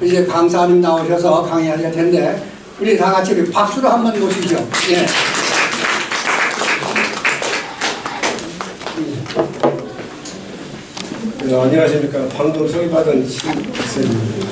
이제 강사님 나오셔서 강의하실 텐데 우리 다 같이 박수로 한번 모시죠. 예. 네, 안녕하십니까. 방금 소개받은 신박사입니다.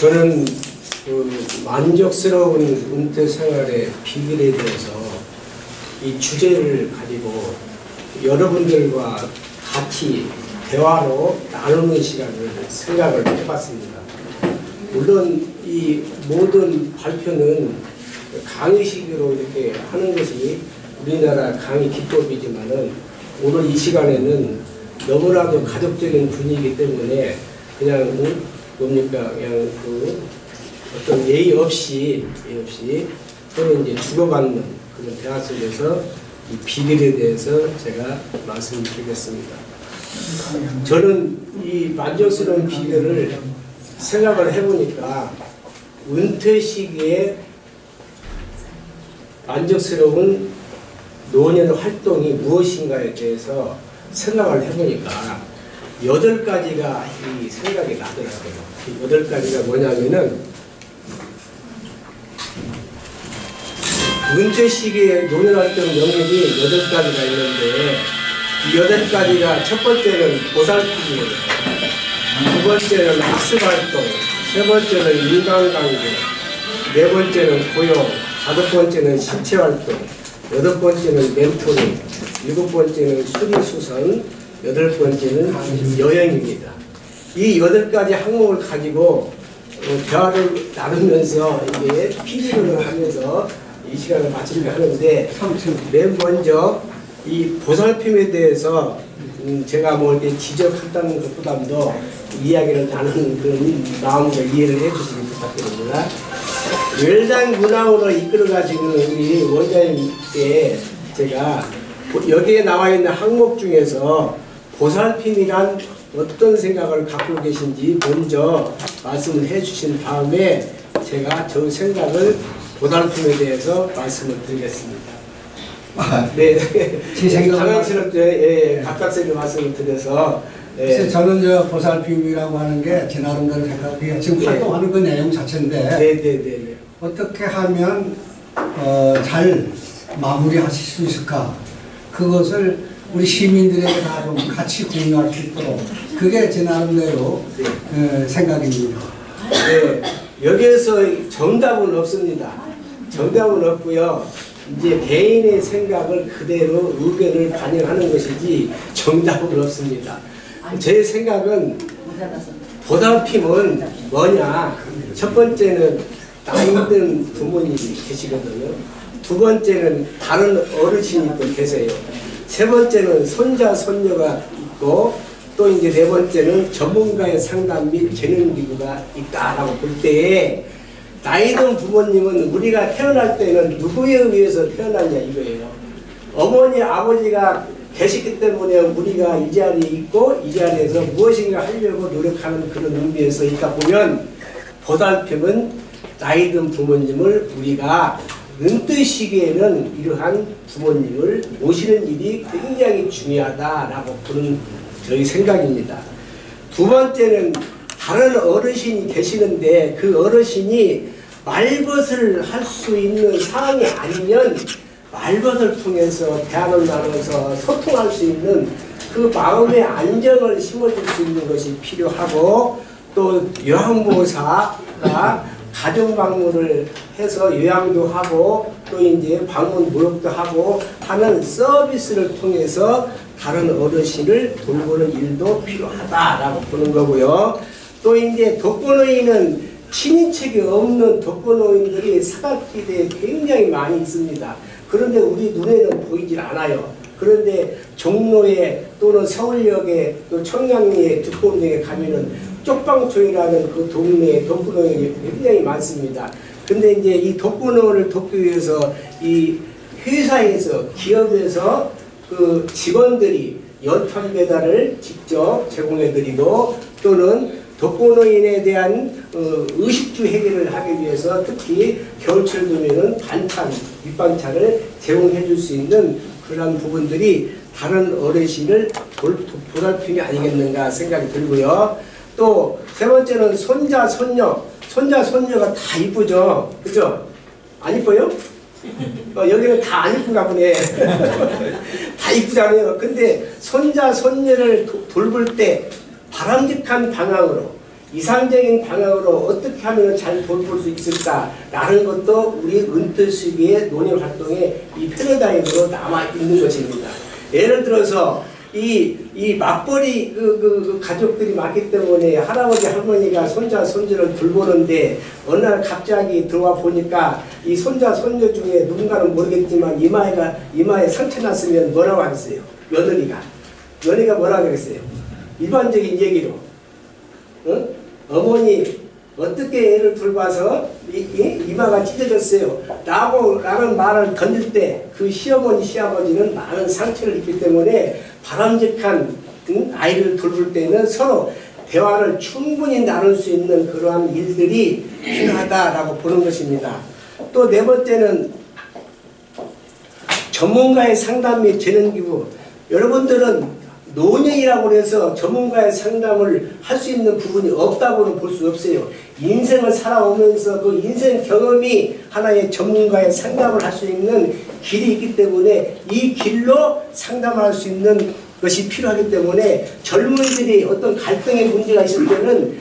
저는 그 만족스러운 은퇴 생활의 비밀에 대해서 이 주제를 가지고 여러분들과 같이 대화로 나누는 시간을 생각을 해봤습니다. 물론 이 모든 발표는 강의식으로 이렇게 하는 것이 우리나라 강의 기법이지만은 오늘 이 시간에는 너무나도 가족적인 분위기이기 때문에 그냥 뭡니까 그냥 그 어떤 예의 없이 서로 이제 주고받는 그런 대화 속에서 이 비밀에 대해서 제가 말씀드리겠습니다. 저는 이 만족스러운 비밀을 생각을 해보니까 은퇴 시기에 만족스러운 노년 활동이 무엇인가에 대해서 생각을 해보니까 8가지가 이 생각이 나더라고요. 이 8가지가 뭐냐면은 은퇴 시기에 노년 활동 영역이 8가지가 있는데 이 8가지가 첫 번째는 보살핌이에요. 두 번째는 학습 활동, 세 번째는 인간관계, 네 번째는 고용, 다섯 번째는 신체 활동, 여덟 번째는 멘토링, 일곱 번째는 수리수선, 여덟 번째는 여행입니다. 이 8가지 항목을 가지고 대화를 나누면서 이게 피드를 하면서 이 시간을 마치려고 하는데 맨 먼저 이 보살핌에 대해서 제가 뭐 이렇게 지적한다는 것보다도 이야기를 나누는 그런 마음으로 이해를 해주시기 부탁드립니다. 웰당 문화원을 이끌어가시는 우리 원장님께 제가 여기에 나와 있는 항목 중에서 보살핌이란 어떤 생각을 갖고 계신지 먼저 말씀을 해주신 다음에 제가 저 생각을 보살핌에 대해서 말씀을 드리겠습니다. 네, 제 생각 당연스럽게 갑작스럽게 말씀을 드려서 그래서 저는 저 보살핌이라고 하는 게 제 나름대로 생각해 지금 활동하는 그 내용 자체인데 어떻게 하면 잘 마무리하실 수 있을까? 그것을 우리 시민들에게 다 좀 같이 공유할 수 있도록 그게 제 나름대로 생각입니다. 네, 여기에서 정답은 없습니다. 정답은 없고요. 이제 개인의 생각을 그대로 의견을 반영하는 것이지 정답은 없습니다. 제 생각은 보살핌은 뭐냐? 첫 번째는 나이 든 부모님이 계시거든요. 두 번째는 다른 어르신이 또 계세요. 세 번째는 손자, 손녀가 있고 또 이제 네 번째는 전문가의 상담 및 재능기구가 있다라고 볼 때에 나이 든 부모님은 우리가 태어날 때는 누구에 의해서 태어났냐 이거예요. 어머니, 아버지가 계시기 때문에 우리가 이 자리에 있고 이 자리에서 무엇인가 하려고 노력하는 그런 의미에서 있다 보면 보살핌은 나이 든 부모님을 우리가 은퇴 시기에는 이러한 부모님을 모시는 일이 굉장히 중요하다라고 보는 저희 생각입니다. 두 번째는 다른 어르신이 계시는데 그 어르신이 말벗을 할 수 있는 상황이 아니면 말벗을 통해서 대화를 나눠서 소통할 수 있는 그 마음의 안정을 심어줄 수 있는 것이 필요하고 또 요양보호사가 가정 방문을 해서 요양도 하고 또 이제 방문 모욕도 하고 하는 서비스를 통해서 다른 어르신을 돌보는 일도 필요하다라고 보는 거고요. 또 이제 독거노인은 친인척이 없는 독거노인들이 사각지대에 굉장히 많이 있습니다. 그런데 우리 눈에는 보이질 않아요. 그런데 종로에 또는 서울역에 또 청량리에 득곤동에 가면은 쪽방촌이라는 그 동네에 독거노인이 굉장히 많습니다. 근데 이제 이 독거노인을 돕기 위해서 이 회사에서, 기업에서 그 직원들이 연탄 배달을 직접 제공해드리고, 또는 독거노인에 대한 의식주 해결을 하기 위해서 특히 겨울철 되면은 반찬, 밑반찬을 제공해 줄 수 있는 그런 부분들이 다른 어르신을 보살핌이 아니겠는가 생각이 들고요. 또 세 번째는 손자, 손녀. 손자, 손녀가 다 이쁘죠? 그죠? 안 이뻐요? 여기는 다 안 이쁜가 보네. 다 이쁘잖아요. 근데 손자, 손녀를 돌볼 때 바람직한 방향으로, 이상적인 방향으로 어떻게 하면 잘 돌볼 수 있을까라는 것도 우리 은퇴시기의 노년활동의 이 패러다임으로 남아있는 것입니다. 예를 들어서 이 맞벌이 그 가족들이 많기 때문에 할아버지 할머니가 손자 손주를 돌보는데 어느 날 갑자기 들어와 보니까 이 손자 손녀 중에 누군가는 모르겠지만 이마에 상처 났으면 뭐라고 하겠어요? 며느리가 뭐라고 하겠어요? 일반적인 얘기로 어머니 어떻게 애를 돌봐서 이마가 찢어졌어요 라는 말을 던질 때 그 시어머니 시아버지는 많은 상처를 입기 때문에 바람직한 아이를 돌볼 때는 서로 대화를 충분히 나눌 수 있는 그러한 일들이 필요하다라고 보는 것입니다. 또 네 번째는 전문가의 상담 및 재능기부. 여러분들은 노년이라고 해서 전문가의 상담을 할 수 있는 부분이 없다고는 볼 수 없어요. 인생을 살아오면서 그 인생 경험이 하나의 전문가의 상담을 할 수 있는 길이 있기 때문에 이 길로 상담할 수 있는 것이 필요하기 때문에 젊은이들이 어떤 갈등의 문제가 있을 때는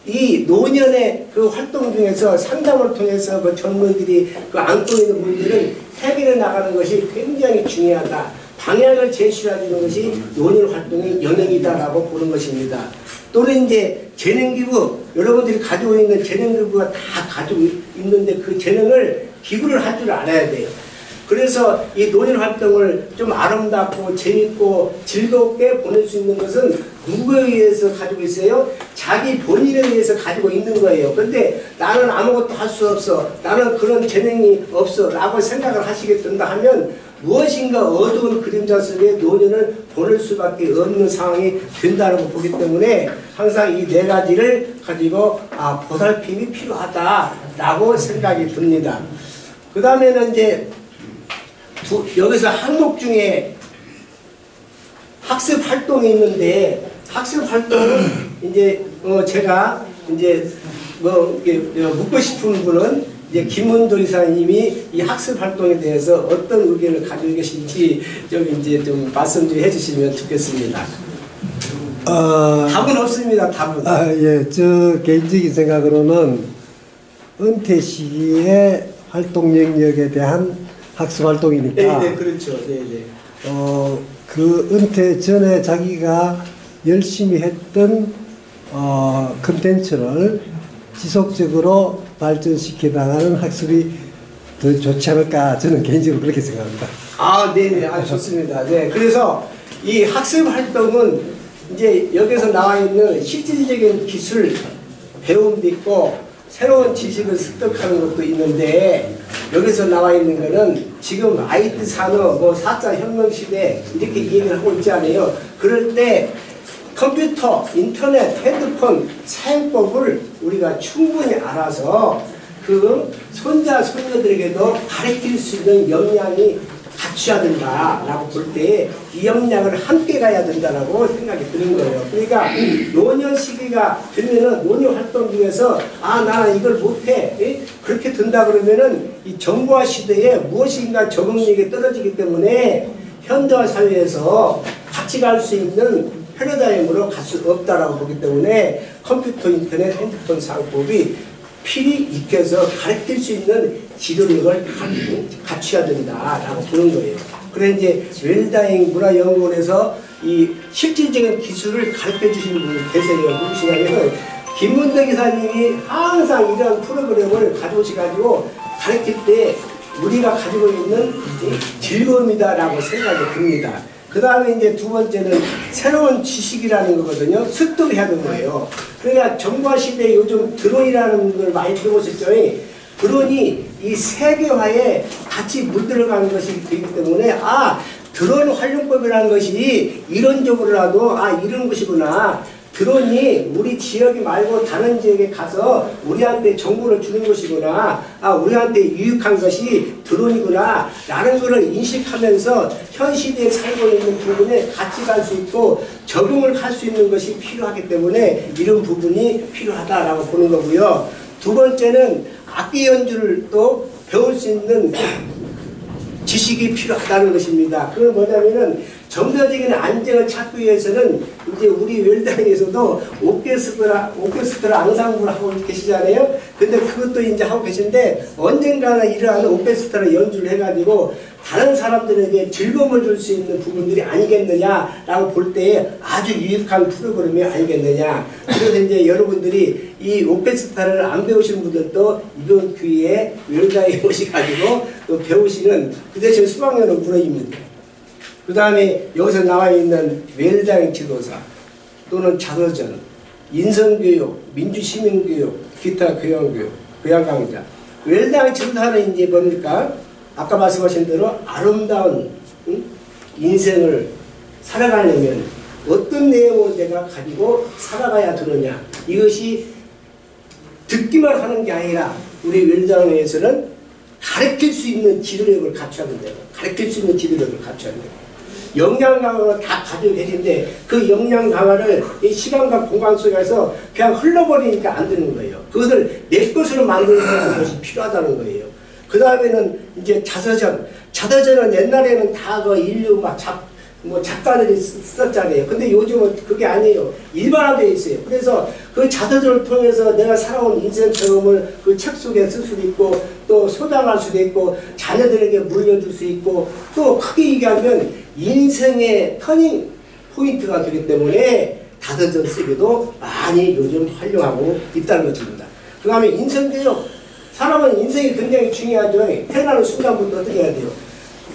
이 노년의 그 활동 중에서 상담을 통해서 그 젊은이들이 그 안고 있는 문제를 해결해 나가는 것이 굉장히 중요하다. 방향을 제시해주는 것이 노년 활동의 영역이다라고 보는 것입니다. 또는 이제 재능기부, 여러분들이 가지고 있는 재능기부가 다 가지고 있는데 그 재능을 기부를 할 줄 알아야 돼요. 그래서 이 노년 활동을 좀 아름답고 재밌고 즐겁게 보낼 수 있는 것은 누구에 의해서 가지고 있어요? 자기 본인에 의해서 가지고 있는 거예요. 근데 나는 아무것도 할 수 없어, 나는 그런 재능이 없어 라고 생각을 하시게 된다 하면 무엇인가 어두운 그림자 속에 노년을 보낼 수밖에 없는 상황이 된다고 보기 때문에 항상 이 네 가지를 가지고 보살핌이 필요하다라고 생각이 듭니다. 그 다음에는 이제 여기서 항목 중에 학습 활동이 있는데 학습 활동은 이제 제가 이제 묻고 싶은 분은 이제 김은도 이사님이 이 학습 활동에 대해서 어떤 의견을 가지고 계신지 좀 말씀 좀 해주시면 좋겠습니다. 답은 없습니다. 답은. 예, 저 개인적인 생각으로는 은퇴 시기의 활동 영역에 대한 학습 활동이니까. 네, 그렇죠. 네. 그 은퇴 전에 자기가 열심히 했던 컨텐츠를 지속적으로 발전시켜 나가는 학습이 더 좋지 않을까 저는 개인적으로 그렇게 생각합니다. 네네. 좋습니다. 네. 그래서 이 학습 활동은 이제 여기서 나와 있는 실질적인 기술 배움도 있고 새로운 지식을 습득하는 것도 있는데 여기서 나와 있는 거는 지금 IT 산업, 4차 혁명 시대 이렇게 얘기를 하고 있지 않아요. 그럴 때 컴퓨터, 인터넷, 핸드폰 사용법을 우리가 충분히 알아서 그 손자, 손녀들에게도 가르칠 수 있는 역량이 갖춰야 된다라고 볼 때 이 역량을 함께 가야 된다라고 생각이 드는 거예요. 그러니까 노년 시기가 되면은 노년 활동 중에서 나는 이걸 못해 그렇게 된다 그러면은 이 정보화 시대에 무엇인가 적응력이 떨어지기 때문에 현대화 사회에서 같이 갈 수 있는 패러다임으로 갈 수 없다라고 보기 때문에 컴퓨터, 인터넷, 핸드폰 사용법이 필히 익혀서 가르칠 수 있는 지도력을 갖춰야 된다라고 보는 거예요. 그래서 이제 웰다잉 문화연구원에서 이 실질적인 기술을 가르쳐 주시는 분이 계세요. 누구시냐면 김문덕 이사님이 항상 이런 프로그램을 가져오셔가지고 가르칠 때 우리가 가지고 있는 즐거움이다라고 생각이 듭니다. 그 다음에 이제 두 번째는 새로운 지식이라는 거거든요. 습득을 해야 되는 거예요. 그러니까 정보화 시대에 요즘 드론이라는 걸 많이 들어보셨죠? 드론이 이 세계화에 같이 물들어가는 것이 되기 때문에 드론 활용법이라는 것이 이론적으로라도 이런 것이구나. 드론이 우리 지역이 말고 다른 지역에 가서 우리한테 정보를 주는 것이구나. 우리한테 유익한 것이 드론이구나. 라는 것을 인식하면서 현 시대에 살고 있는 부분에 같이 갈 수 있고 적응을 할 수 있는 것이 필요하기 때문에 이런 부분이 필요하다라고 보는 거고요. 두 번째는 악기 연주를 또 배울 수 있는 지식이 필요하다는 것입니다. 그건 뭐냐면은 정서적인 안정을 찾기 위해서는 이제 우리 웰당에서도 오케스트라 앙상블을 하고 계시잖아요. 근데 그것도 이제 하고 계신데 언젠가는 이러한 오케스트라 연주를 해가지고 다른 사람들에게 즐거움을 줄 수 있는 부분들이 아니겠느냐라고 볼 때에 아주 유익한 프로그램이 아니겠느냐. 그래서 이제 여러분들이 이 오케스트라를 안 배우시는 분들도 이번 기회에 웰당에 오셔가지고 또 배우시는 그 대신 수강료는 무료입니다. 그 다음에 여기서 나와 있는 웰당 지도사 또는 자서전, 인성교육, 민주시민교육, 기타 교양교육, 교양강좌. 웰당 지도사는 이제 뭡니까? 아까 말씀하신 대로 아름다운 인생을 살아가려면 어떤 내용을 내가 가지고 살아가야 되느냐. 이것이 듣기만 하는 게 아니라 우리 웰당에서는 가르칠 수 있는 지도력을 갖춰야 된다고. 가르칠 수 있는 지도력을 갖춰야 된다고. 역량 강화를 다 가지고 계신데 그 역량 강화를 이 시간과 공간 속에서 그냥 흘러버리니까 안 되는 거예요. 그것을 내 것으로 만드는 것이 필요하다는 거예요. 그 다음에는 이제 자서전. 자서전은 옛날에는 다 그 인류 작가들이 썼잖아요. 근데 요즘은 그게 아니에요. 일반화되어 있어요. 그래서 그 자서전을 통해서 내가 살아온 인생 경험을 그 책 속에 쓸 수도 있고 또 소장할 수도 있고 자녀들에게 물려줄 수 있고 또 크게 얘기하면 인생의 터닝 포인트가 되기 때문에 자서전 쓰기도 많이 요즘 활용하고 있다는 것입니다. 그 다음에 인생교육. 사람은 인생이 굉장히 중요하죠. 태어나는 순간부터 어떻게 해야 돼요?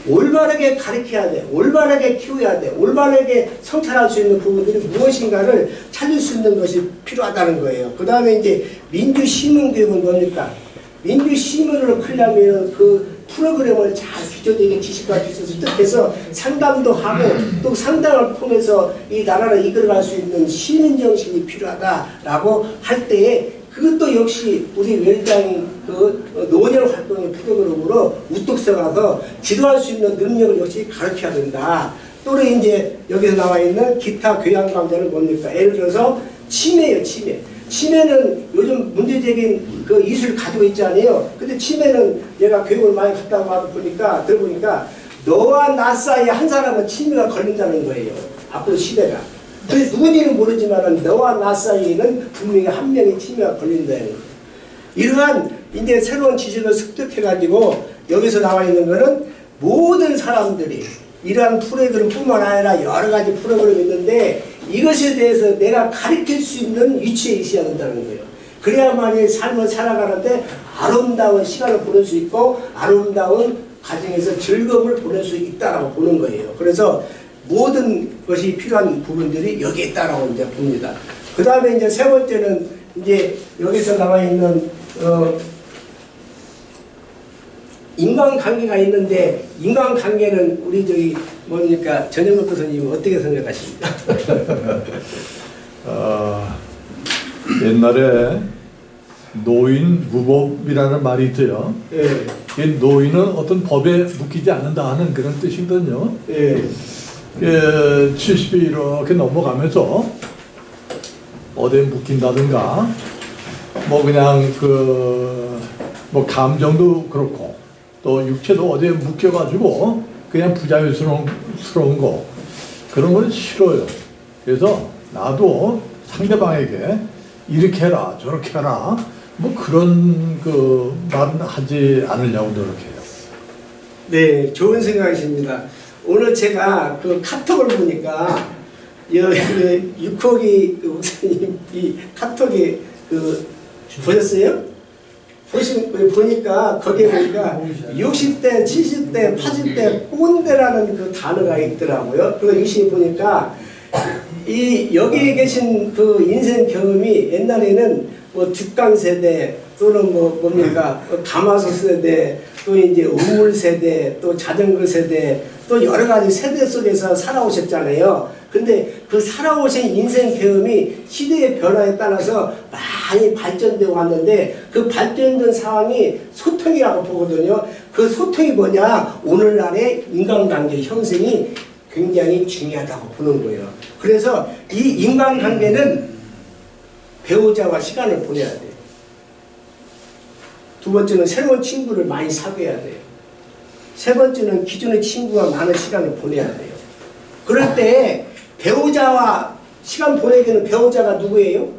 올바르게 가르쳐야 돼. 올바르게 키워야 돼. 올바르게 성찰할 수 있는 부분들이 무엇인가를 찾을 수 있는 것이 필요하다는 거예요. 그 다음에 이제 민주시민교육은 뭡니까? 민주시민을 하려면 그 프로그램을 잘 기초적인 지식과 기술을 습득해서 상담도 하고 또 상담을 통해서 이 나라를 이끌어갈 수 있는 시민정신이 필요하다라고 할 때에 그것도 역시 우리 웰당이 그 노년 활동의 프로그램으로 우뚝 서가서 지도할 수 있는 능력을 역시 가르쳐야 된다. 또 이제 여기서 나와 있는 기타 교양 강좌는 뭡니까? 예를 들어서 치매예요, 치매. 치매는 요즘 문제적인 그 이슈를 가지고 있잖아요. 근데 치매는 얘가 교육을 많이 갔다고 들어보니까 너와 나 사이에 한 사람은 치매가 걸린다는 거예요. 앞으로 시대가. 그래서 누군지는 모르지만 너와 나 사이에는 분명히 한 명의 치매가 걸린다는 거예요. 이러한 이제 새로운 지식을 습득해가지고 여기서 나와 있는 거는 모든 사람들이 이러한 프로그램뿐만 아니라 여러 가지 프로그램이 있는데 이것에 대해서 내가 가르칠 수 있는 위치에 있어야 된다는 거예요. 그래야만이 삶을 살아가는데 아름다운 시간을 보낼 수 있고 아름다운 가정에서 즐거움을 보낼 수 있다라고 보는 거예요. 그래서 모든 것이 필요한 부분들이 여기에 있다라고 이제 봅니다. 그 다음에 이제 세 번째는 이제 여기서 나와 있는 인간관계가 있는데 인간관계는 우리 저기 뭡니까 전영록 교수님 어떻게 생각하십니까? 옛날에 노인 무법이라는 말이 있어요. 예. 이 노인은 어떤 법에 묶이지 않는다 하는 그런 뜻이거든요. 예. 70이 이렇게 넘어가면서 어디에 묶인다든가 뭐 그냥 뭐 감정도 그렇고 또 육체도 어디에 묶여가지고 그냥 부자유스러운 거 그런 건 싫어요. 그래서 나도 상대방에게 이렇게 해라 저렇게 해라 뭐 그런 그 말은 하지 않으려고 노력해요. 네, 좋은 생각이십니다. 오늘 제가 그 카톡을 보니까 육호기 목사님 이 카톡이 보셨어요? 보니까 거기에 보니까 60대, 70대, 80대 꼰대라는 그 단어가 있더라고요. 그래서 유심히 보니까 이 여기에 계신 그 인생 경험이 옛날에는 뭐 뒷강 세대 또는 뭐 뭡니까 가마솥 세대 또 이제 우물 세대 또 자전거 세대 또 여러 가지 세대 속에서 살아오셨잖아요. 근데 그 살아오신 인생 경험이 시대의 변화에 따라서 많이 발전되어 왔는데 그 발전된 상황이 소통이라고 보거든요. 그 소통이 뭐냐? 오늘날의 인간관계 형성이 굉장히 중요하다고 보는 거예요. 그래서 이 인간관계는 배우자와 시간을 보내야 돼요. 두 번째는 새로운 친구를 많이 사귀어야 돼요. 세 번째는 기존의 친구와 많은 시간을 보내야 돼요. 그럴 때 배우자와 시간 보내기는 배우자가 누구예요?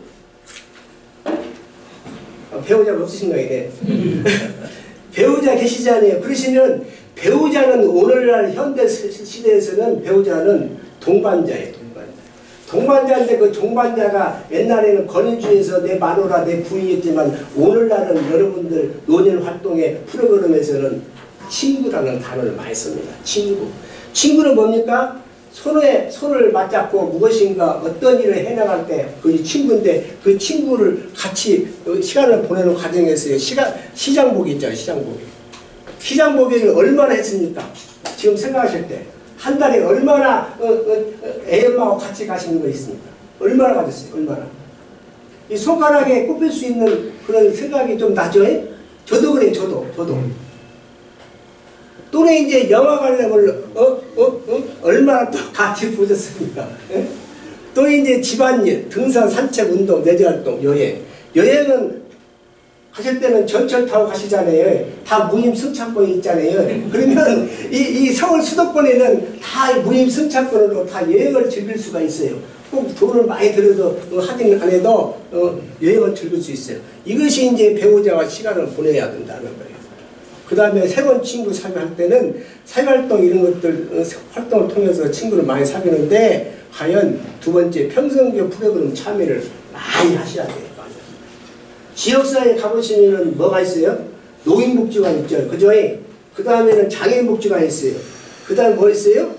배우자가 없으신가 이래. 배우자 계시잖아요. 그러시면 배우자는 오늘날 현대 시대에서는 배우자는 동반자예요. 동반자인데 그 동반자가 옛날에는 권위주의에서 내 마누라 내 부인이었지만 오늘날은 여러분들 노년 활동의 프로그램에서는 친구라는 단어를 많이 씁니다. 친구. 친구는 뭡니까? 손을 맞잡고 무엇인가 어떤 일을 해나갈 때 그 친구인데 그 친구를 같이 시간을 보내는 과정에서요. 시장보기 있잖아요. 시장보기. 시장보기를 얼마나 했습니까? 지금 생각하실 때. 한 달에 얼마나 애엄마하고 같이 가시는 거 있습니까? 얼마나 가졌어요? 얼마나? 이 손가락에 꼽힐 수 있는 그런 생각이 좀 나죠? 저도 그래요. 저도. 또는 이제 영화 관람을 얼마나 또 같이 보셨습니까? 예? 또 이제 집안일, 등산, 산책, 운동, 내재활동, 여행은 가실 때는 전철 타고 가시잖아요. 다 무임승차권이 있잖아요. 그러면 이 서울 수도권에는 다 무임승차권으로 다 여행을 즐길 수가 있어요. 꼭 돈을 많이 들여서 하긴 안 해도 여행을 즐길 수 있어요. 이것이 이제 배우자와 시간을 보내야 된다는 거예요. 그 다음에 새로운 친구 사귀할 때는 사회활동 이런 것들 활동을 통해서 친구를 많이 사귀는데 과연 두 번째 평생교 프로그램 참여를 많이 하셔야 돼요. 지역사회에 가보시면 뭐가 있어요? 노인복지관 있죠. 그죠? 그 다음에는 장애인복지관 있어요. 그 다음에 뭐 있어요?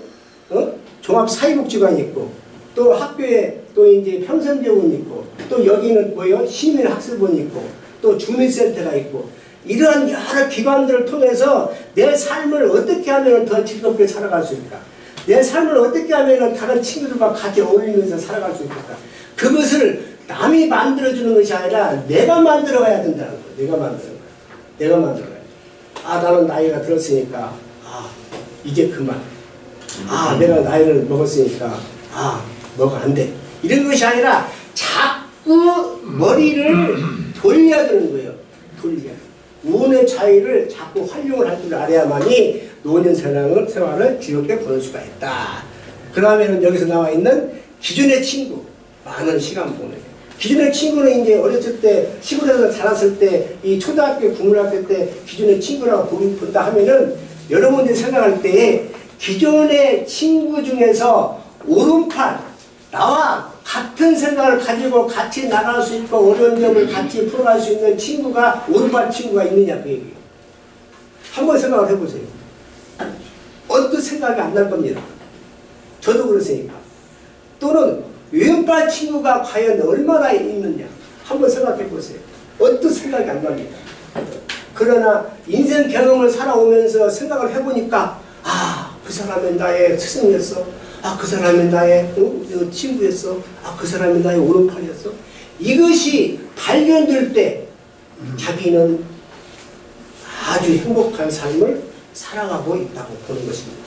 종합사회복지관이 있고 또 학교에 또 이제 평생교원 있고 또 여기는 뭐예요? 시민학습원이 있고 또 주민센터가 있고 이러한 여러 기관들을 통해서 내 삶을 어떻게 하면 더 즐겁게 살아갈 수 있을까? 내 삶을 어떻게 하면 다른 친구들과 같이 어울리면서 살아갈 수 있을까? 그것을 남이 만들어주는 것이 아니라 내가 만들어가야 된다는 거예요. 내가 만들어가야 돼. 나는 나이가 들었으니까 이제 그만. 내가 나이를 먹었으니까 뭐가 안 돼. 이런 것이 아니라 자꾸 머리를 돌려야 되는 거예요. 운의 차이를 자꾸 활용을 할 줄 알아야만이 노년 생활을 즐겁게 보낼 수가 있다. 그 다음에는 여기서 나와 있는 기존의 친구 많은 시간 보내요. 기존의 친구는 이제 어렸을 때 시골에서 자랐을 때 이 초등학교 국민학교 때 기존의 친구라고 본다 하면은 여러분들이 생각할 때 기존의 친구 중에서 오른팔 나와 같은 생각을 가지고 같이 나갈 수 있고 어려운 점을 같이 풀어갈 수 있는 친구가 오른팔 친구가 있느냐 그 얘기예요. 한번 생각을 해보세요. 언뜻 생각이 안 날 겁니다. 저도 그렇으니까. 또는 왼팔 친구가 과연 얼마나 있느냐 한번 생각해 보세요. 언뜻 생각이 안 납니다. 그러나 인생 경험을 살아오면서 생각을 해보니까 그 사람은 나의 스승이었어. 그 사람은 나의 친구였어. 그 사람은 나의 오른팔이었어. 이것이 발견될 때 자기는 아주 행복한 삶을 살아가고 있다고 보는 것입니다.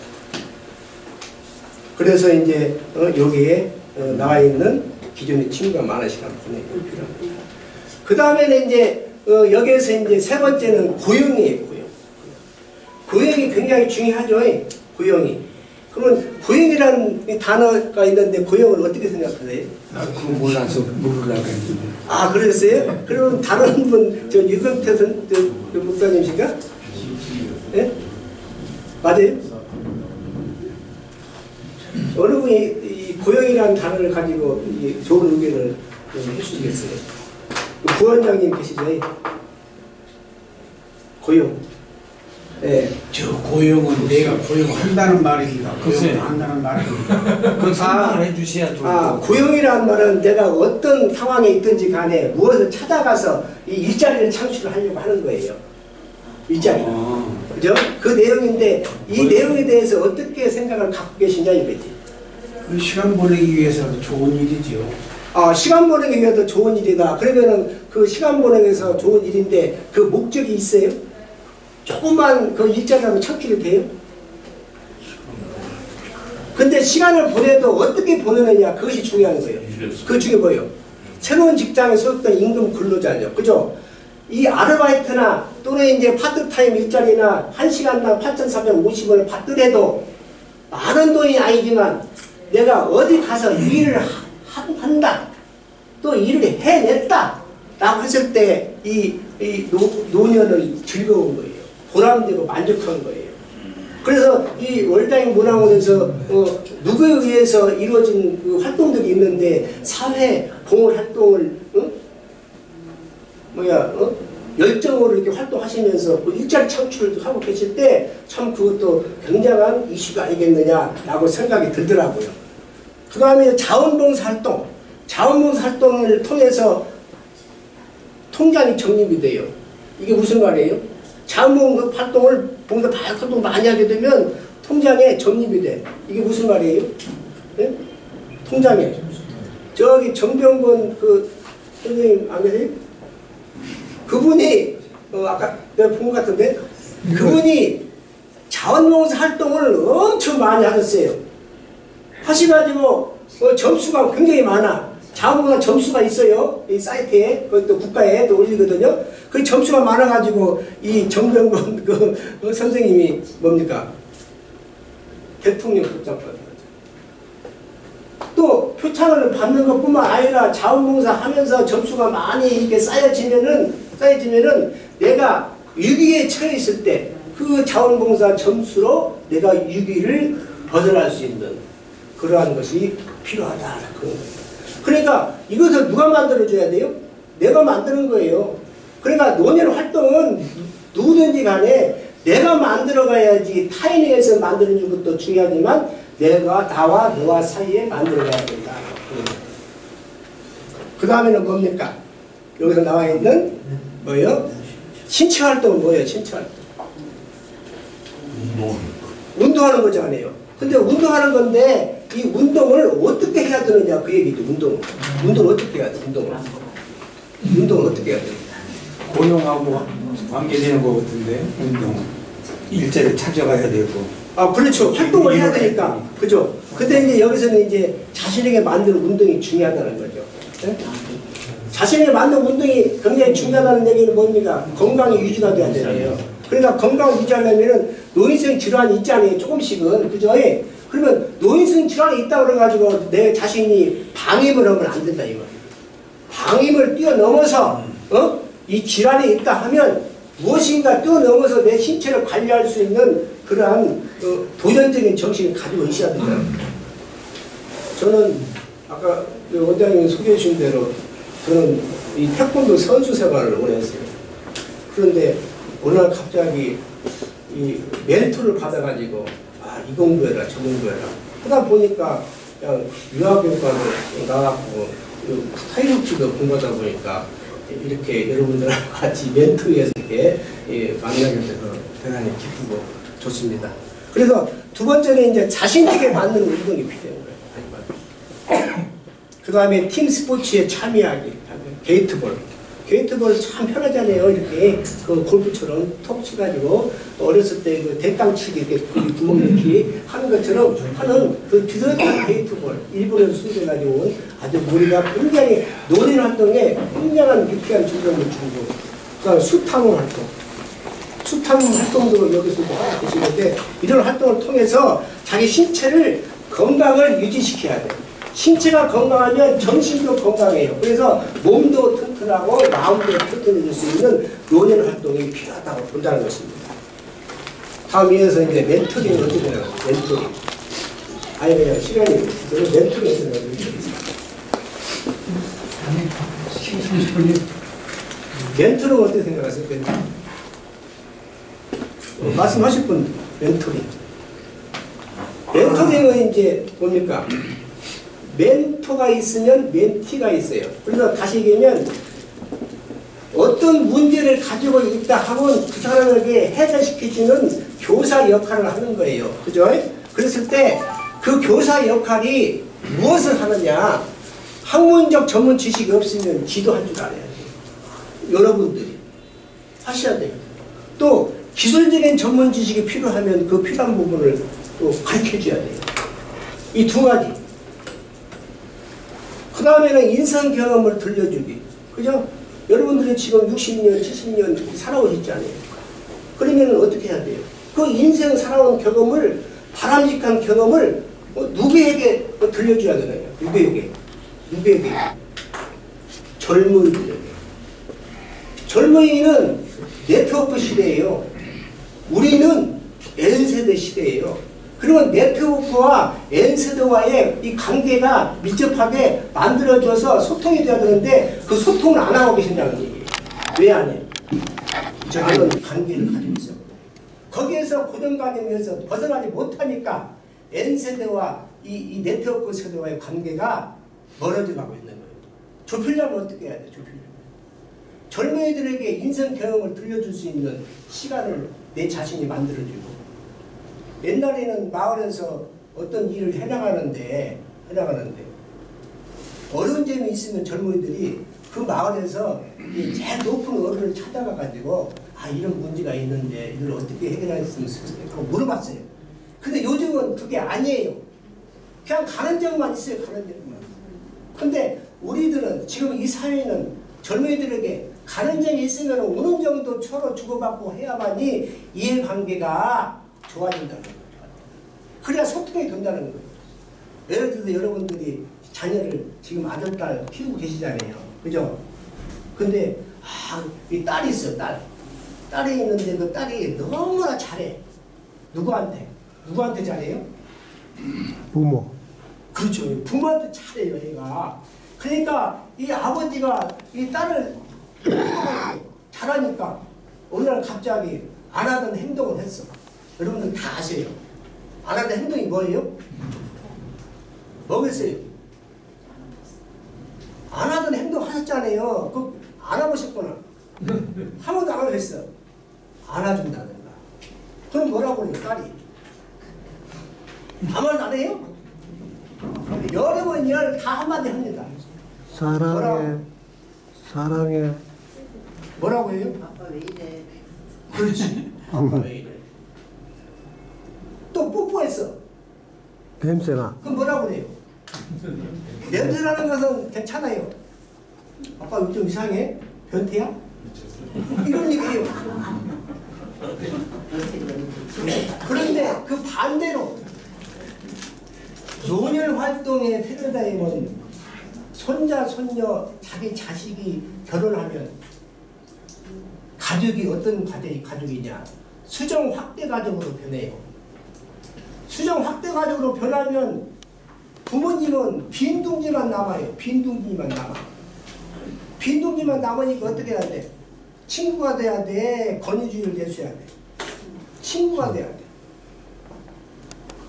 그래서 이제 여기에 나와 있는 기존의 친구가 많은 시간을 보내기 필요합니다. 그 다음에는 이제 여기에서 이제 세 번째는 고용이에요. 고용이 굉장히 중요하죠. 고용이. 그러면 고용이라는 단어가 있는데 고용을 어떻게 생각하세요? 그거 몰라서 모르려고 했는데. 그러셨어요? 그러면 다른 분, 유경태 목사님이신가? 네? 맞아요? 어느 분이 이 고용이라는 단어를 가지고 좋은 의견을 해주시겠어요? 부원장님 계시죠? 고용. 예. 저 고용은 내가 고용한다는 말인가 글쎄. 고용 안 한다는 말인가. 그건 설명을 해주셔야 좀. 고용이라는 말은 내가 어떤 상황에 있든지 간에 무엇을 찾아가서 이 일자리를 창출하려고 하는 거예요. 일자리. 그죠? 그 내용인데 이 내용에 대해서 어떻게 생각을 갖고 계시냐 이거지. 그 시간 보내기 위해서도 좋은 일이지요. 시간 보내기 위해서 좋은 일이다. 그러면은 그 시간 보내기 위해서 좋은 일인데 그 목적이 있어요? 조금만 그 일자리라도 창출이 돼요? 근데 시간을 보내도 어떻게 보내느냐 그것이 중요한 거예요. 그 중에 뭐예요? 새로운 직장에 소속된 임금 근로자죠. 그죠? 이 아르바이트나 또는 이제 파트타임 일자리나 1시간당 8,450원을 받더라도 많은 돈이 아니지만 내가 어디 가서 일을 한다. 또 일을 해냈다. 라고 했을 때 이 노년은 즐거운 거예요. 보람되고 만족한 거예요. 그래서 이 월다잉 문화원에서 누구에 의해서 이루어진 그 활동들이 있는데 사회 공헌 활동을 열정으로 이렇게 활동하시면서 그 일자리 창출을 하고 계실 때 참 그것도 굉장한 이슈가 아니겠느냐라고 생각이 들더라고요. 그 다음에 자원봉사 활동. 자원봉사 활동을 통해서 통장이 적립이 돼요. 이게 무슨 말이에요? 자원봉사 활동을 활동 많이 하게 되면 통장에 적립이 돼. 이게 무슨 말이에요? 네? 통장에. 저기 정병건 그 선생님 안 계세요? 그분이 아까 내가 본 것 같은데 그분이 자원봉사 활동을 엄청 많이 하셨어요. 하셔가지고 점수가 굉장히 많아. 자원봉사 점수가 있어요. 이 사이트에 그것도 국가에 또 올리거든요. 그 점수가 많아가지고 이 정병건 그 선생님이 뭡니까? 대통령 붙잡거든요. 또 표창을 받는 것뿐만 아니라 자원봉사 하면서 점수가 많이 이렇게 쌓여지면은 내가 위기에 처해 있을 때 그 자원봉사 점수로 내가 위기를 벗어날 수 있는 그러한 것이 필요하다. 그러니까 이것을 누가 만들어줘야 돼요? 내가 만드는 거예요. 그러니까 노년 활동은 누구든지 간에 내가 만들어가야지 타인에게서 만들어주는 것도 중요하지만 내가 나와 너와 사이에 만들어가야 된다. 그 다음에는 뭡니까? 여기서 나와 있는 뭐예요? 신체 활동은 뭐예요? 신체 활동. 운동하는 거잖아요. 근데 운동하는 건데 이 운동을 어떻게 해야 되느냐 그 얘기죠. 운동을 어떻게 해야 돼? 운동을 어떻게 해야 돼? 고용하고 관계되는 것 같은데 운동 일자리 찾아가야 되고. 그렇죠. 활동을 해야 되니까. 그죠? 근데 이제 여기서는 이제 자신에게 만드는 운동이 중요하다는 거죠. 네? 자신에게 만드는 운동이 굉장히 중요하다는 얘기는 뭡니까? 건강이 유지가 돼야 되네요. 그러니까 건강 유지하려면은 노인성 질환이 있잖아요. 조금씩은. 그죠? 그러면 노인성 질환이 있다고 그래가지고 내 자신이 방임을 하면 안 된다 이거. 방임을 뛰어넘어서 이 질환이 있다 하면 무엇인가 뛰어넘어서 내 신체를 관리할 수 있는 그러한 도전적인 정신을 가지고 있어야 된다. 저는 아까 원장님이 소개해 주신 대로 저는 이 태권도 선수 생활을 오래 했어요. 그런데 어느 날 갑자기 이 멘토를 받아가지고 이 공부해라 저 공부해라 하다 보니까 그냥 유아교육과를 나왔고 타이로치도 공부하다 보니까 이렇게 여러분들하고 같이 멘토에서 이렇게 만나게 돼서 대단히 기쁘고 좋습니다. 그래서 두 번째는 이제 자신에게 맞는 운동이 필요한 거예요. 그 다음에 팀 스포츠에 참여하기. 게이트볼 참 편하잖아요. 이렇게 그 골프처럼 톡 치가지고 어렸을 때 그 대땅치기 이렇게 구멍 넣기 하는 것처럼 하는 그 비슷한 게이트볼 일본에서 수입해가지고 온 아주 우리가 굉장히 노린 활동에 굉장한 유쾌한 즐거움을 주고 그다음에 수탐 활동도 여기서 하고 계시는데 이런 활동을 통해서 자기 신체를 건강을 유지시켜야 돼요. 신체가 건강하면 정신도 건강해요. 그래서 몸도 튼튼하고 마음도 튼튼해질 수 있는 노년 활동이 필요하다고 본다는 것입니다. 다음 이어서 이제 멘토링을 어떻게 생각하세요? 멘토링. 아니 그냥 시간이 없어서 멘토링을 생각합니다. 멘토링 어떻게 생각하세요? 멘토링. 말씀하실 분 멘토링. 멘토링은 이제 뭡니까? 멘토가 있으면 멘티가 있어요. 그래서 다시 얘기하면 어떤 문제를 가지고 있다 하면 그 사람에게 해결시켜주는 교사 역할을 하는 거예요. 그죠? 그랬을 때 그 교사 역할이 무엇을 하느냐? 학문적 전문 지식이 없으면 지도할 줄 알아야 돼요. 여러분들이 하셔야 돼요. 또 기술적인 전문 지식이 필요하면 그 필요한 부분을 또 가르쳐줘야 돼요. 이 두 가지. 그 다음에는 인생 경험을 들려주기. 그죠? 여러분들이 지금 60년, 70년 살아오셨잖아요. 그러면 어떻게 해야 돼요? 그 인생 살아온 경험을, 바람직한 경험을 누구에게 들려줘야 되나요? 누구에게? 젊은이들에게. 젊은이는 네트워크 시대예요. 우리는 N세대 시대예요. 그러면 네트워크와 N세대와의 이 관계가 밀접하게 만들어져서 소통이 돼야 되는데 그 소통을 안 하고 계신다는 얘기예요. 왜 안 해요? 저는 관계를 가지고 있어요. 거기에서 고정관념에서 벗어나지 못하니까 N세대와 이 네트워크 세대와의 관계가 멀어져 가고 있는 거예요. 좁히려면 어떻게 해야 돼요? 좁히려면. 젊은이들에게 인생 경험을 들려줄 수 있는 시간을 내 자신이 만들어주고, 옛날에는 마을에서 어떤 일을 해나가는데 어려운 점이 있으면 젊은이들이 그 마을에서 제일 높은 어른을 찾아가 가지고 이런 문제가 있는데 이걸 어떻게 해결할 수 있을까 물어봤어요. 근데 요즘은 그게 아니에요. 그냥 가는 점만 있어요. 가는 점만. 근데 우리들은 지금 이 사회는 젊은이들에게 가는 점이 있으면 어느 정도 서로 주고받고 해야만이 이해관계가 좋아진다는 거예요. 그래야 소통이 된다는 거예요. 예를 들어서 여러분들이 자녀를 지금 아들, 딸 키우고 계시잖아요. 그죠? 근데 이 딸이 있어요. 딸이 있는데 그 딸이 너무나 잘해. 누구한테 잘해요? 부모. 그렇죠. 부모한테 잘해요, 얘가. 그러니까 이 아버지가 이 딸을 잘하니까 어느 날 갑자기 안 하던 행동을 했어. 여러분들 다 아세요. 안 하던 행동이 뭐예요? 뭐겠어요? 안 하던 행동 하셨잖아요. 그거 안 해보셨구나. 한 번도 안 하셨어. 안아준다든가. 그럼 뭐라고 해요, 딸이? 아무 말도 안 해요? 여러 번 다 한마디 합니다. 사랑해. 뭐라고 해요? 아빠 왜 이래? 그렇지. 아빠 왜 이래? 또 뽀뽀했어. 냄새나. 그럼 뭐라고 그래요? 냄새나는 것은 괜찮아요. 아빠 좀 이상해? 변태야? 이런 얘기해요. 그런데 그 반대로 노년 활동의 패러다임은 손자, 손녀, 자기 자식이 결혼하면 가족이 어떤 가족이냐? 수정 확대 가족으로 변해요. 수정 확대 가족으로 변하면 부모님은 빈둥지만 남아요. 빈둥지만 남으니까 어떻게 해야 돼? 친구가 돼야 돼? 권위주의를 내줘야 돼? 친구가 돼야 돼.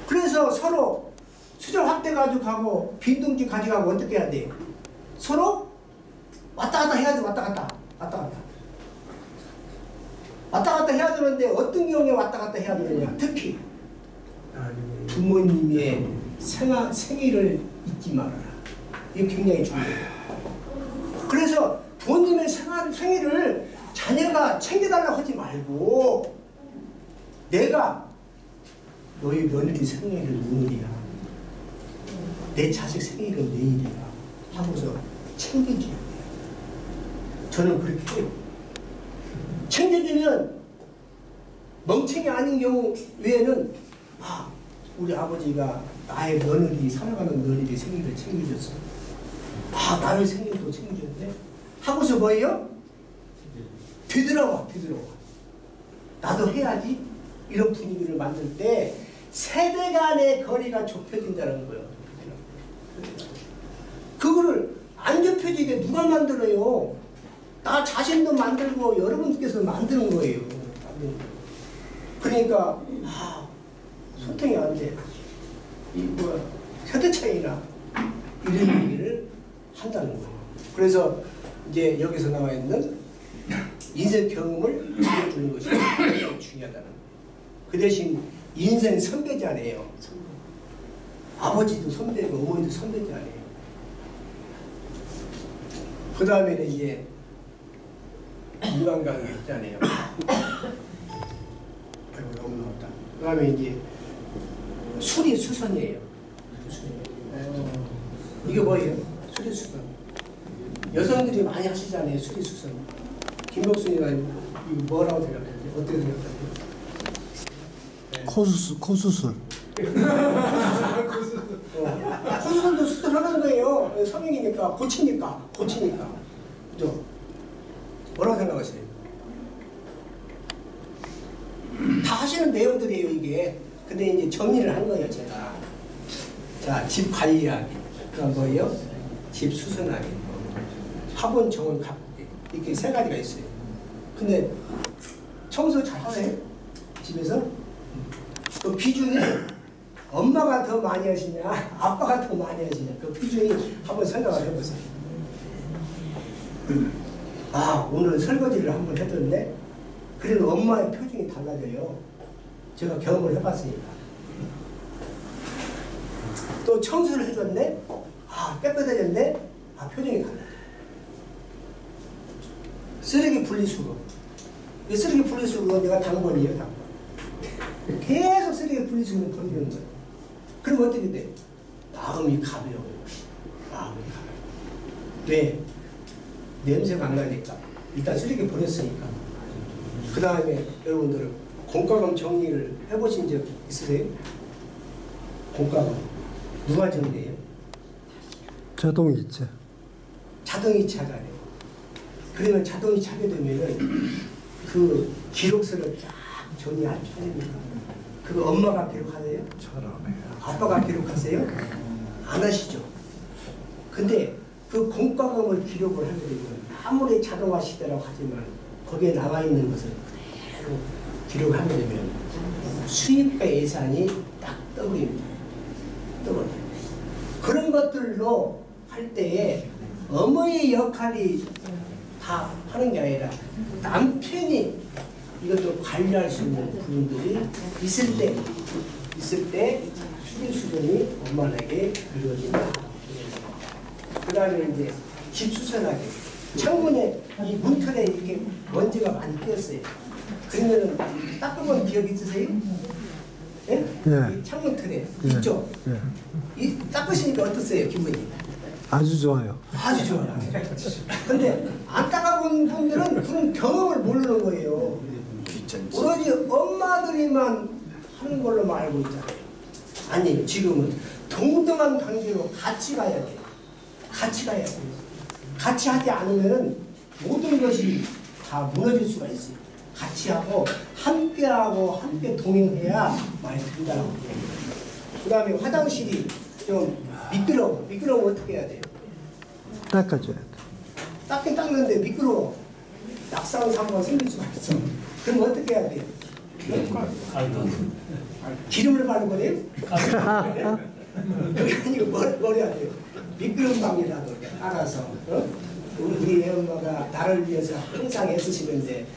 그래서 서로 수정 확대 가족하고 빈둥지 가족하고 어떻게 해야 돼요? 서로 왔다 갔다 해야 돼. 왔다 갔다 해야 되는데 어떤 경우에 왔다 갔다 해야 되느냐? 특히 부모님의 생일을 잊지 말아라. 이거 굉장히 중요해요. 그래서 부모님의 생일을 자녀가 챙겨달라고 하지 말고 내가 너희 며느리 생일은 오늘이야. 내 자식 생일은 내일이야. 하고서 챙겨줘야 돼요. 저는 그렇게 해요. 챙겨주면 멍청이 아닌 경우 외에는 우리 아버지가 나의 며느리, 살아가는 며느리 생일을 챙겨줬어. 나의 생일도 챙겨줬네. 하고서 뭐예요? 뒤돌아와. 나도 해야지. 이런 분위기를 만들 때 세대 간의 거리가 좁혀진다는 거예요. 그거를 안 좁혀지게 누가 만들어요? 나 자신도 만들고 여러분께서 만드는 거예요. 그러니까 소통이 안 돼. 세대 차이나 이런 얘기를 한다는 거예요. 그래서 이제 여기서 나와 있는 인생 경험을 알려주는 것이 굉장히 중요하다는 거예요. 그 대신 인생 선배자네요. 아버지도 선배고 어머니도 선배자네요. 그 다음에는 이제 인간관계 있잖아요. 아이고 너무 나왔다. 그 다음에 이제 수리수선이에요. 이게 뭐예요? 수리수선. 여성들이 많이 하시잖아요. 수리수선. 김복순이가 뭐라고 생각하세요? 어떻게 생각하세요? 코수술. 코수술도 수술하는 거예요. 성형이니까 고치니까. 그죠? 뭐라고 생각하세요? 다 하시는 내용들이에요, 이게. 근데 이제 정리를 한 거예요, 제가. 자, 집 관리하기. 그건 뭐예요? 집 수선하기. 학원, 정원, 가꾸기. 이렇게 세 가지가 있어요. 근데 청소 잘 하세요? 집에서? 그 비중이 엄마가 더 많이 하시냐, 아빠가 더 많이 하시냐. 그 비중이 한번 생각을 해보세요. 오늘 설거지를 한번 해줬는데, 그래도 엄마의 표정이 달라져요. 제가 경험을 해봤으니까. 또 청소를 해줬네? 깨끗해졌네? 표정이 달라져. 쓰레기 분리수거. 이 쓰레기 분리수거 내가 당번이에요, 당번. 계속 쓰레기 분리수거를 버리는 거예요. 그럼 어떻게 돼? 마음이 가벼워요. 마음이 가벼워요. 왜? 냄새가 안 나니까. 일단 쓰레기 버렸으니까. 그 다음에 여러분들 공과금 정리를 해보신 적 있으세요? 공과금. 누가 정리해요? 자동이체. 자동이체 하잖아요. 그러면 자동이체 하게 되면은 그 기록서를 쫙 정리할 줄 아닙니까? 그거 엄마가 기록하세요? 아빠가 기록하세요? 안 하시죠? 근데 그 공과금을 기록을 하게 되면 아무리 자동화 시대라고 하지만 거기에 나와 있는 것을 그대로 기록을 하게 되면 수입과 예산이 딱 떠버립니다. 떠버려요. 그런 것들로 할 때에 어머니의 역할이 다 하는 게 아니라 남편이 이것도 관리할 수 있는 부분들이 있을 때 수리수선이 엄마에게 이루어진다. 그 다음에 이제 집 수선하기. 창문에 이 문틀에 이렇게 먼지가 많이 끼었어요. 그러면은 닦아본 기억 있으세요? 예? 네. 이 창문 틀에 있죠? 네. 이 닦으시니까 어떠세요, 기분이? 아주 좋아요. 아주 좋아요. 근데 안 닦아본 분들은 그런 경험을 모르는 거예요. 오로지 엄마들이만 하는 걸로만 알고 있잖아요. 아니, 지금은 동등한 관계로 같이 가야 돼요. 같이 가야 돼요. 같이 하지 않으면 모든 것이 다 무너질 수가 있어요. 같이 하고 함께 동행해야 많이 된다고. 그 다음에 화장실이 좀 미끄러우면 어떻게 해야 돼요? 닦아줘야 돼. 닦긴 닦는데 미끄러워. 낙상사고가 생길 수가 있어. 그럼 어떻게 해야 돼요? 기름을 바르고 돼요? 그게 아니고 뭘 해야 돼요? 미끄럼 방이라도 이렇게 알아서 우리 애엄마가 나를 위해서 항상 애쓰시는데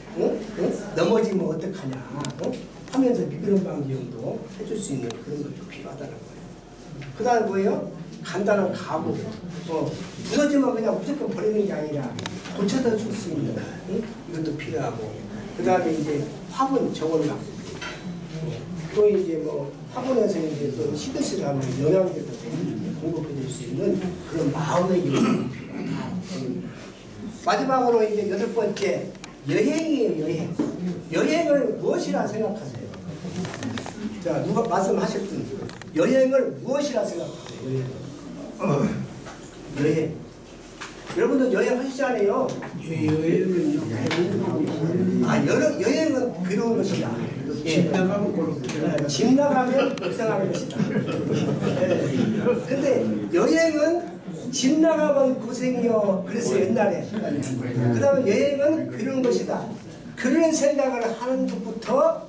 넘어지면 어떡하냐 하면서 미끄럼 방지용도 해줄 수 있는 그런 것도 필요하다는 거예요. 그 다음에 뭐예요? 간단한 가구. 부서지면 그냥 무조건 버리는 게 아니라 고쳐서 줄 수 있는 이것도 필요하고. 그 다음에 이제 화분 정원감. 또 이제 뭐 화분에서 이제 또 시드스를 하면 영양제도 공급해 줄 수 있는 그런 마음의 요소가 필요하다. 마지막으로 이제 8번째 여행이에요. 여행. 여행을 무엇이라 생각하세요? 자, 누가 말씀하실 분 여행을 무엇이라 생각하세요? 여행. 여러분들 여행 하시잖아요. 여행은 괴로운 것이다. 집 나가면 그렇게. 집 나가면 불쌍한 것이다. 근데 여행은 집 나가면 고생이요. 그래서 옛날에. 그 다음에 여행은 괴로운 것이다. 그런 생각을 하는 것부터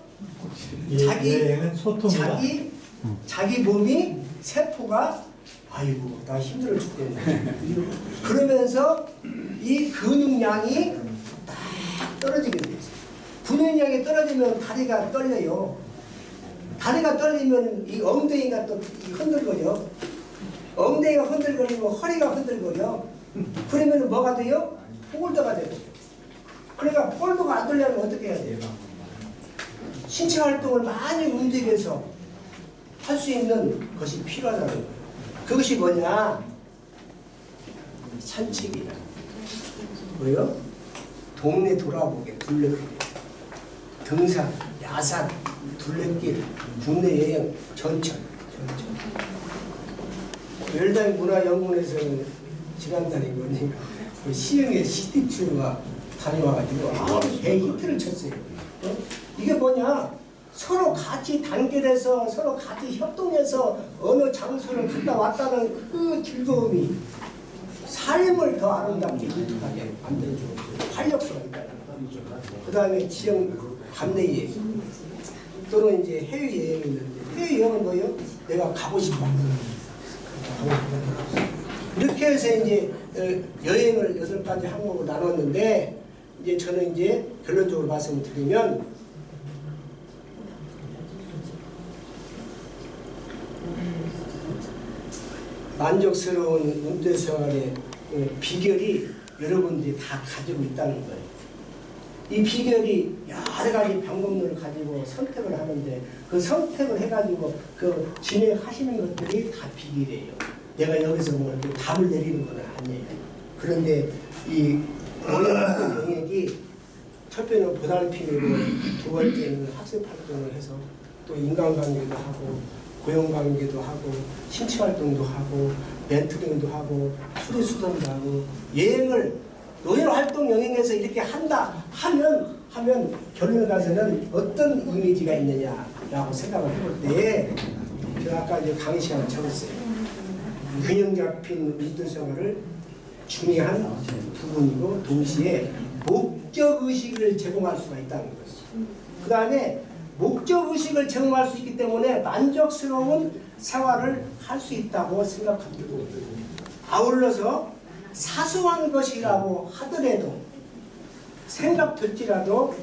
여행은 소통이다. 자기 몸이 세포가 아이고 나 힘들어 죽겠네. 그러면서 이 근육량이 딱 떨어지게 돼 있어요. 근육량이 떨어지면 다리가 떨려요. 다리가 떨리면 이 엉덩이가 또 흔들거려. 엉덩이가 흔들거리면 허리가 흔들거려. 그러면 뭐가 돼요? 폴더가 돼요. 그러니까 폴더가 안 되려면 어떻게 해야 돼요? 신체 활동을 많이 움직여서 할 수 있는 것이 필요하다는 거예요. 그것이 뭐냐? 산책이다. 뭐요? 동네 돌아보게, 둘레길, 등산, 야산, 둘레길, 국내 여행, 전철. 열당 문화연구원에서는 지난달에 그 시흥에 시티투어가 다녀와가지고 배 히트를 쳤어요. 이게 뭐냐? 서로 같이 단결해서 서로 같이 협동해서 어느 장소를 갔다 왔다는 그 즐거움이 삶을 더 아름답게 유쾌하게 만들어주는 활력소가 있다는 거죠. 그 다음에 지역 감내여행 또는 이제 해외여행이 있는데 해외여행은 뭐예요? 내가 가고 싶어. 이렇게 해서 이제 여행을 8가지 항목으로 나눴는데 이제 저는 이제 결론적으로 말씀을 드리면 만족스러운 은퇴 생활의 비결이 여러분들이 다 가지고 있다는 거예요. 이 비결이 여러 가지 방법론을 가지고 선택을 하는데 그 선택을 해가지고 그 진행하시는 것들이 다 비결이에요. 내가 여기서 뭐 답을 내리는 건 아니에요. 그런데 이 영역이 첫 번째는 보살핌이고 두 번째는 학습 활동을 해서 또 인간관계도 하고 고용관계도 하고 신체활동도 하고 멘토링도 하고 수리수단도 하고 여행을 노인활동 영역에서 이렇게 한다 하면 결론에 가서는 어떤 이미지가 있느냐라고 생각을 해볼 때 제가 아까 이제 강의 시간을 적었어요. 균형 잡힌 민주생활을 중요한 부분이고 동시에 목적의식을 제공할 수가 있다는 것이죠. 그 다음에 목적의식을 제공할 수 있기 때문에 만족스러운 생활을 할 수 있다고 생각합니다. 아울러서 사소한 것이라고 하더라도 생각될지라도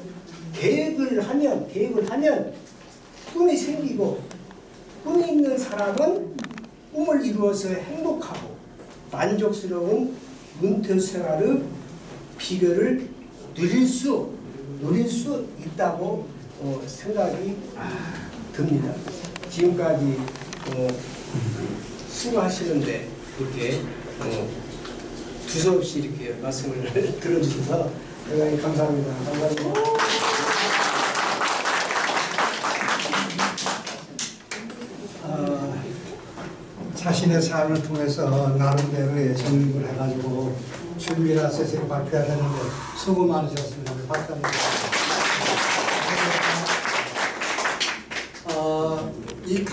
계획을 하면 꿈이 생기고 꿈이 있는 사람은 꿈을 이루어서 행복하고 만족스러운 은퇴 생활의 비결을 누릴 수 있다고 생각이 듭니다. 지금까지 수고하시는데 이렇게 두서없이 이렇게 말씀을 들어주셔서 대단히 감사합니다. 감사합니다. 자신의 삶을 통해서 나름대로의 정립을 해가지고 준비나 세세히 발표해야 되는데 수고 많으셨습니다. 박수 한번 이